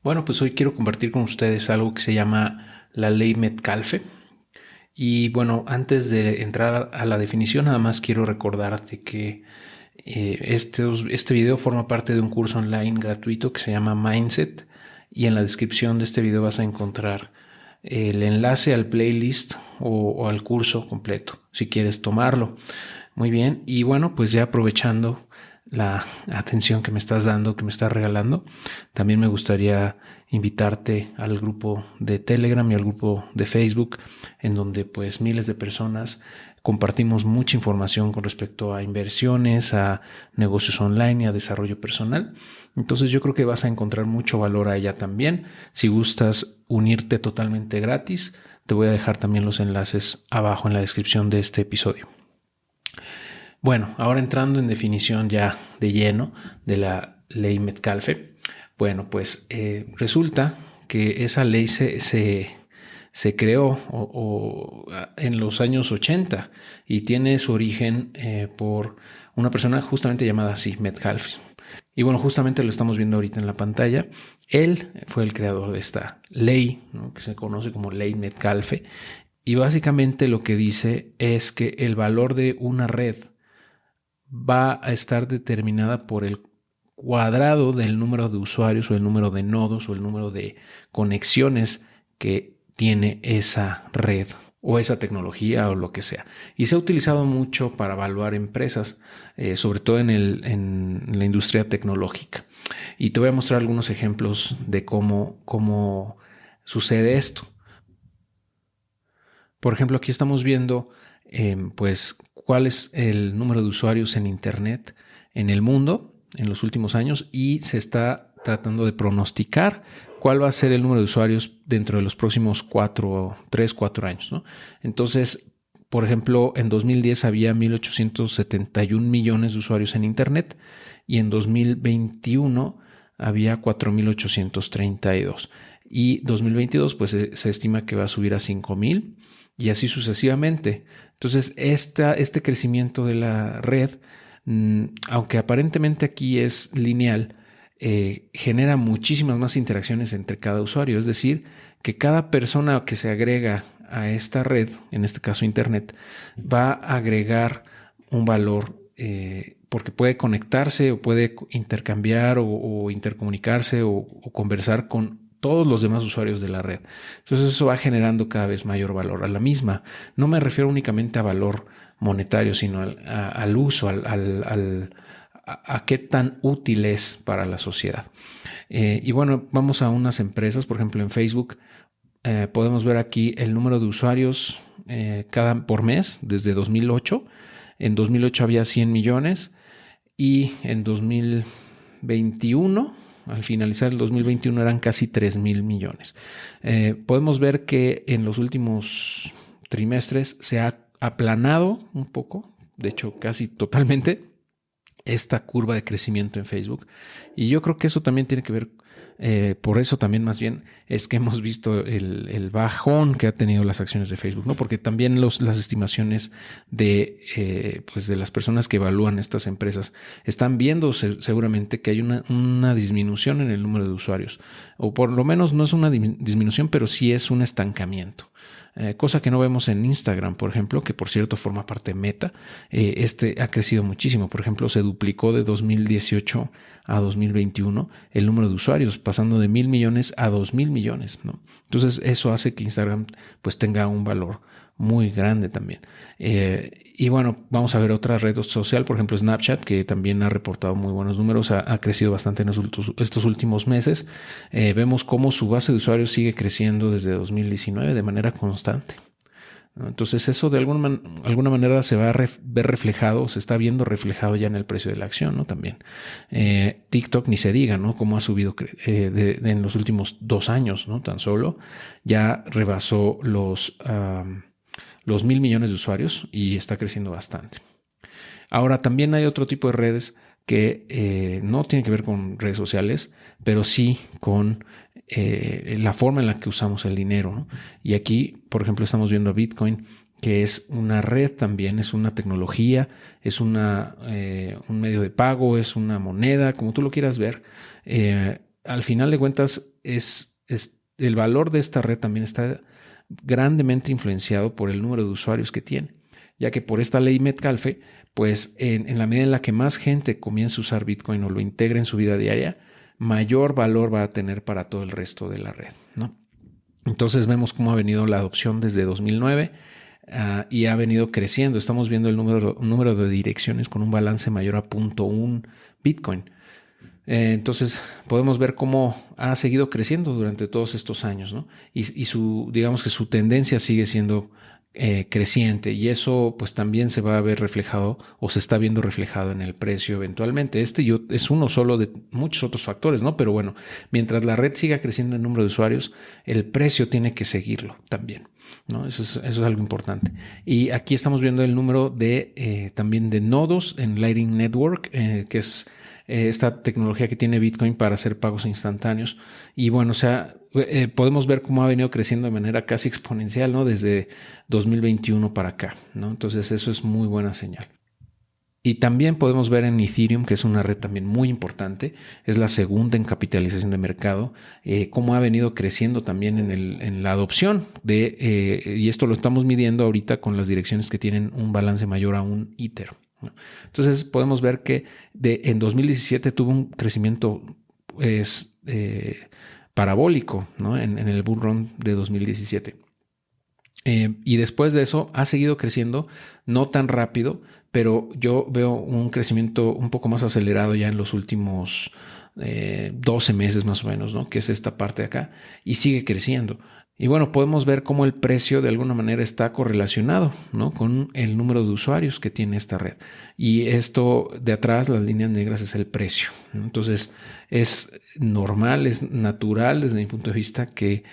Bueno, pues hoy quiero compartir con ustedes algo que se llama la ley Metcalfe. Y bueno, antes de entrar a la definición, nada más quiero recordarte que este video forma parte de un curso online gratuito que se llama Mindset. Y en la descripción de este video vas a encontrar el enlace al playlist o al curso completo, si quieres tomarlo. Muy bien, y bueno, pues ya aprovechando la atención que me estás dando, que me estás regalando, también me gustaría invitarte al grupo de Telegram y al grupo de Facebook, en donde pues miles de personas compartimos mucha información con respecto a inversiones, a negocios online y a desarrollo personal. Entonces yo creo que vas a encontrar mucho valor a ella también. Si gustas unirte totalmente gratis, te voy a dejar también los enlaces abajo en la descripción de este episodio. Bueno, ahora entrando en definición ya de lleno de la ley Metcalfe, bueno, pues resulta que esa ley se creó en los años 80 y tiene su origen por una persona justamente llamada así, Metcalfe. Y bueno, justamente lo estamos viendo ahorita en la pantalla. Él fue el creador de esta ley, ¿no?, que se conoce como ley Metcalfe. Y básicamente lo que dice es que el valor de una red va a estar determinada por el cuadrado del número de usuarios o el número de nodos o el número de conexiones que tiene esa red o esa tecnología o lo que sea. Y se ha utilizado mucho para evaluar empresas, sobre todo en la industria tecnológica. Y te voy a mostrar algunos ejemplos de cómo sucede esto. Por ejemplo, aquí estamos viendo pues cuál es el número de usuarios en Internet en el mundo en los últimos años y se está tratando de pronosticar cuál va a ser el número de usuarios dentro de los próximos 4 años, ¿no? Entonces, por ejemplo, en 2010 había 1.871 millones de usuarios en Internet y en 2021 había 4.832 y 2022 pues se estima que va a subir a 5.000 y así sucesivamente. Entonces, este crecimiento de la red, aunque aparentemente aquí es lineal, genera muchísimas más interacciones entre cada usuario. Es decir, que cada persona que se agrega a esta red, en este caso Internet, va a agregar un valor porque puede conectarse o puede intercambiar o intercomunicarse o conversar con todos los demás usuarios de la red. Entonces eso va generando cada vez mayor valor a la misma. No me refiero únicamente a valor monetario, sino al uso, a qué tan útil es para la sociedad. Y bueno, vamos a unas empresas, por ejemplo en Facebook, podemos ver aquí el número de usuarios por mes desde 2008. En 2008 había 100 millones y en 2021, al finalizar el 2021, eran casi 3.000 millones. Podemos ver que en los últimos trimestres se ha aplanado un poco, de hecho casi totalmente, esta curva de crecimiento en Facebook. Y yo creo que eso también tiene que ver, por eso también más bien es que hemos visto el bajón que ha tenido las acciones de Facebook, ¿no? Porque también las estimaciones pues de las personas que evalúan estas empresas están viendo seguramente que hay una disminución en el número de usuarios, o por lo menos no es una disminución, pero sí es un estancamiento. Cosa que no vemos en Instagram, por ejemplo, que por cierto forma parte de Meta. Este ha crecido muchísimo. Por ejemplo, se duplicó de 2018 a 2021 el número de usuarios, pasando de 1.000 millones a 2.000 millones, ¿no? Entonces eso hace que Instagram pues tenga un valor muy grande también. Y bueno, vamos a ver otra red social, por ejemplo Snapchat, que también ha reportado muy buenos números, ha crecido bastante en estos últimos meses. Vemos cómo su base de usuarios sigue creciendo desde 2019 de manera constante, ¿no? Entonces eso de alguna manera se va a ver reflejado, se está viendo reflejado ya en el precio de la acción, ¿no? También TikTok ni se diga, ¿no? Cómo ha subido en los últimos 2 años, ¿no? Tan solo ya rebasó los 1.000 millones de usuarios y está creciendo bastante. Ahora, también hay otro tipo de redes que no tienen que ver con redes sociales, pero sí con la forma en la que usamos el dinero, ¿no? Y aquí, por ejemplo, estamos viendo Bitcoin, que es una red también, es una tecnología, es un medio de pago, es una moneda, como tú lo quieras ver. al final de cuentas es el valor de esta red también está grandemente influenciado por el número de usuarios que tiene, ya que por esta ley Metcalfe, pues en la medida en la que más gente comience a usar Bitcoin o lo integre en su vida diaria, mayor valor va a tener para todo el resto de la red, ¿no? Entonces vemos cómo ha venido la adopción desde 2009 y ha venido creciendo. Estamos viendo el número de direcciones con un balance mayor a 0.1 Bitcoin. Entonces podemos ver cómo ha seguido creciendo durante todos estos años, ¿no? Y digamos que su tendencia sigue siendo creciente, y eso pues también se va a ver reflejado o se está viendo reflejado en el precio eventualmente. Es uno solo de muchos otros factores, ¿no? Pero bueno, mientras la red siga creciendo en número de usuarios, el precio tiene que seguirlo también, ¿no? Eso es algo importante. Y aquí estamos viendo el número también de nodos en Lightning Network, que es esta tecnología que tiene Bitcoin para hacer pagos instantáneos. Y bueno, podemos ver cómo ha venido creciendo de manera casi exponencial, ¿no? Desde 2021 para acá, ¿no? Entonces eso es muy buena señal. Y también podemos ver en Ethereum, que es una red también muy importante, es la segunda en capitalización de mercado, cómo ha venido creciendo también en la adopción y esto lo estamos midiendo ahorita con las direcciones que tienen un balance mayor a un Ether, ¿no? Entonces podemos ver que en 2017 tuvo un crecimiento parabólico, ¿no? en el bull run de 2017. Y después de eso ha seguido creciendo, no tan rápido, pero yo veo un crecimiento un poco más acelerado ya en los últimos 12 meses más o menos, ¿no? Que es esta parte de acá, y sigue creciendo. Y bueno, podemos ver cómo el precio de alguna manera está correlacionado, ¿no? Con el número de usuarios que tiene esta red. Y esto de atrás, las líneas negras, es el precio, ¿no? Entonces es normal, es natural desde mi punto de vista que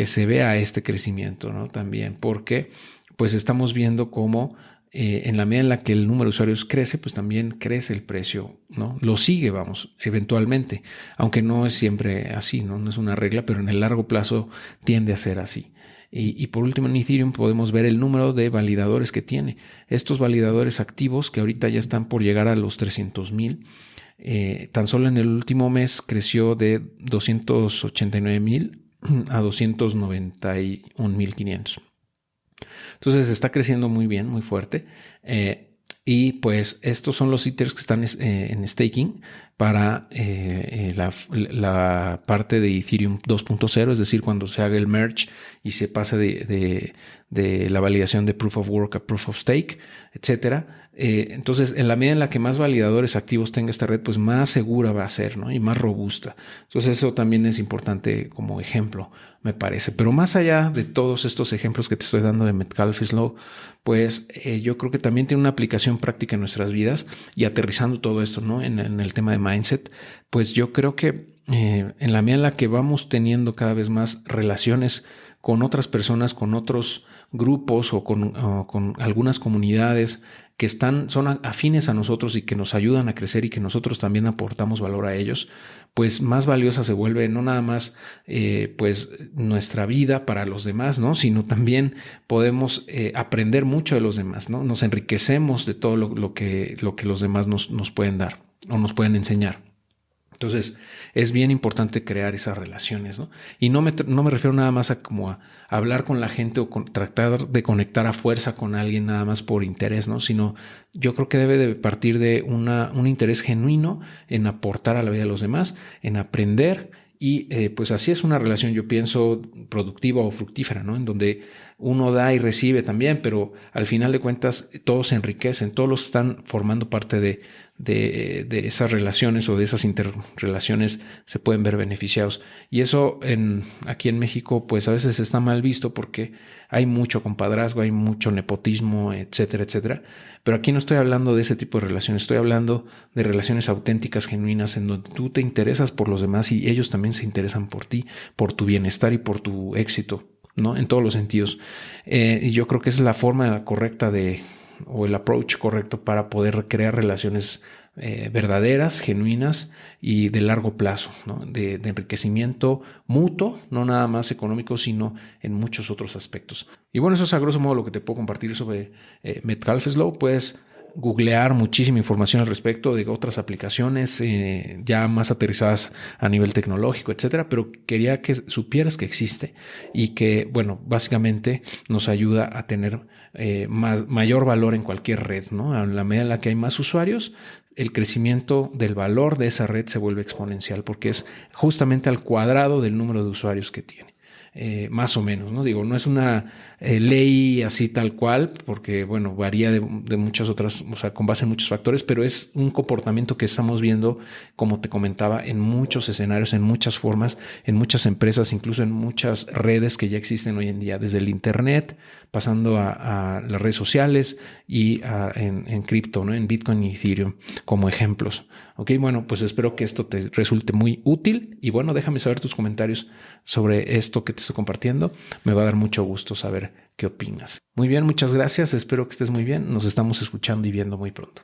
se vea este crecimiento, ¿no? También porque pues estamos viendo cómo en la medida en la que el número de usuarios crece, pues también crece el precio, ¿no? Lo sigue, vamos, eventualmente, aunque no es siempre así, ¿no? No es una regla, pero en el largo plazo tiende a ser así. Y por último, en Ethereum podemos ver el número de validadores que tiene. Estos validadores activos, que ahorita ya están por llegar a los 300,000, tan solo en el último mes creció de 289,000 a 291,500. Entonces está creciendo muy bien, muy fuerte. Y pues estos son los Ethers que están en staking para la parte de Ethereum 2.0, es decir, cuando se haga el merge y se pase de la validación de Proof of Work a Proof of Stake, etcétera. Entonces, en la medida en la que más validadores activos tenga esta red, pues más segura va a ser, ¿no? Y más robusta. Entonces, eso también es importante como ejemplo, me parece. Pero más allá de todos estos ejemplos que te estoy dando de Metcalfe's Law, pues yo creo que también tiene una aplicación práctica en nuestras vidas, y aterrizando todo esto, ¿no? En el tema de mindset, pues yo creo que en la medida en la que vamos teniendo cada vez más relaciones con otras personas, con otros grupos o con algunas comunidades que son afines a nosotros y que nos ayudan a crecer y que nosotros también aportamos valor a ellos, pues más valiosa se vuelve no nada más pues nuestra vida para los demás, ¿no? Sino también podemos aprender mucho de los demás, ¿no? Nos enriquecemos de todo lo que los demás nos pueden dar o nos pueden enseñar. Entonces es bien importante crear esas relaciones, ¿no? Y no me refiero nada más a hablar con la gente o tratar de conectar a fuerza con alguien nada más por interés, ¿no? Sino yo creo que debe de partir de un interés genuino en aportar a la vida de los demás, en aprender, y pues así es una relación, yo pienso, productiva o fructífera, ¿no? En donde uno da y recibe también, pero al final de cuentas todos se enriquecen, todos los que están formando parte de esas relaciones o de esas interrelaciones se pueden ver beneficiados. Y eso aquí en México pues a veces está mal visto porque hay mucho compadrazgo, hay mucho nepotismo, etcétera, etcétera. Pero aquí no estoy hablando de ese tipo de relaciones, estoy hablando de relaciones auténticas, genuinas, en donde tú te interesas por los demás y ellos también se interesan por ti, por tu bienestar y por tu éxito, ¿no? En todos los sentidos. Y yo creo que esa es la forma correcta o el approach correcto para poder crear relaciones verdaderas, genuinas y de largo plazo, ¿no? De enriquecimiento mutuo, no nada más económico, sino en muchos otros aspectos. Y bueno, eso es a grosso modo lo que te puedo compartir sobre Metcalfe's Law. Puedes googlear muchísima información al respecto de otras aplicaciones ya más aterrizadas a nivel tecnológico, etcétera, pero quería que supieras que existe y que, bueno, básicamente nos ayuda a tener mayor valor en cualquier red, ¿no? En la medida en la que hay más usuarios, el crecimiento del valor de esa red se vuelve exponencial porque es justamente al cuadrado del número de usuarios que tiene. Más o menos, ¿no? Digo, no es una ley así tal cual, porque, bueno, varía de muchas otras, o sea, con base en muchos factores, pero es un comportamiento que estamos viendo, como te comentaba, en muchos escenarios, en muchas formas, en muchas empresas, incluso en muchas redes que ya existen hoy en día, desde el Internet, pasando a las redes sociales y en cripto, ¿no? En Bitcoin y Ethereum, como ejemplos. Ok, bueno, pues espero que esto te resulte muy útil y bueno, déjame saber tus comentarios sobre esto que te estoy compartiendo. Me va a dar mucho gusto saber qué opinas. Muy bien, muchas gracias. Espero que estés muy bien. Nos estamos escuchando y viendo muy pronto.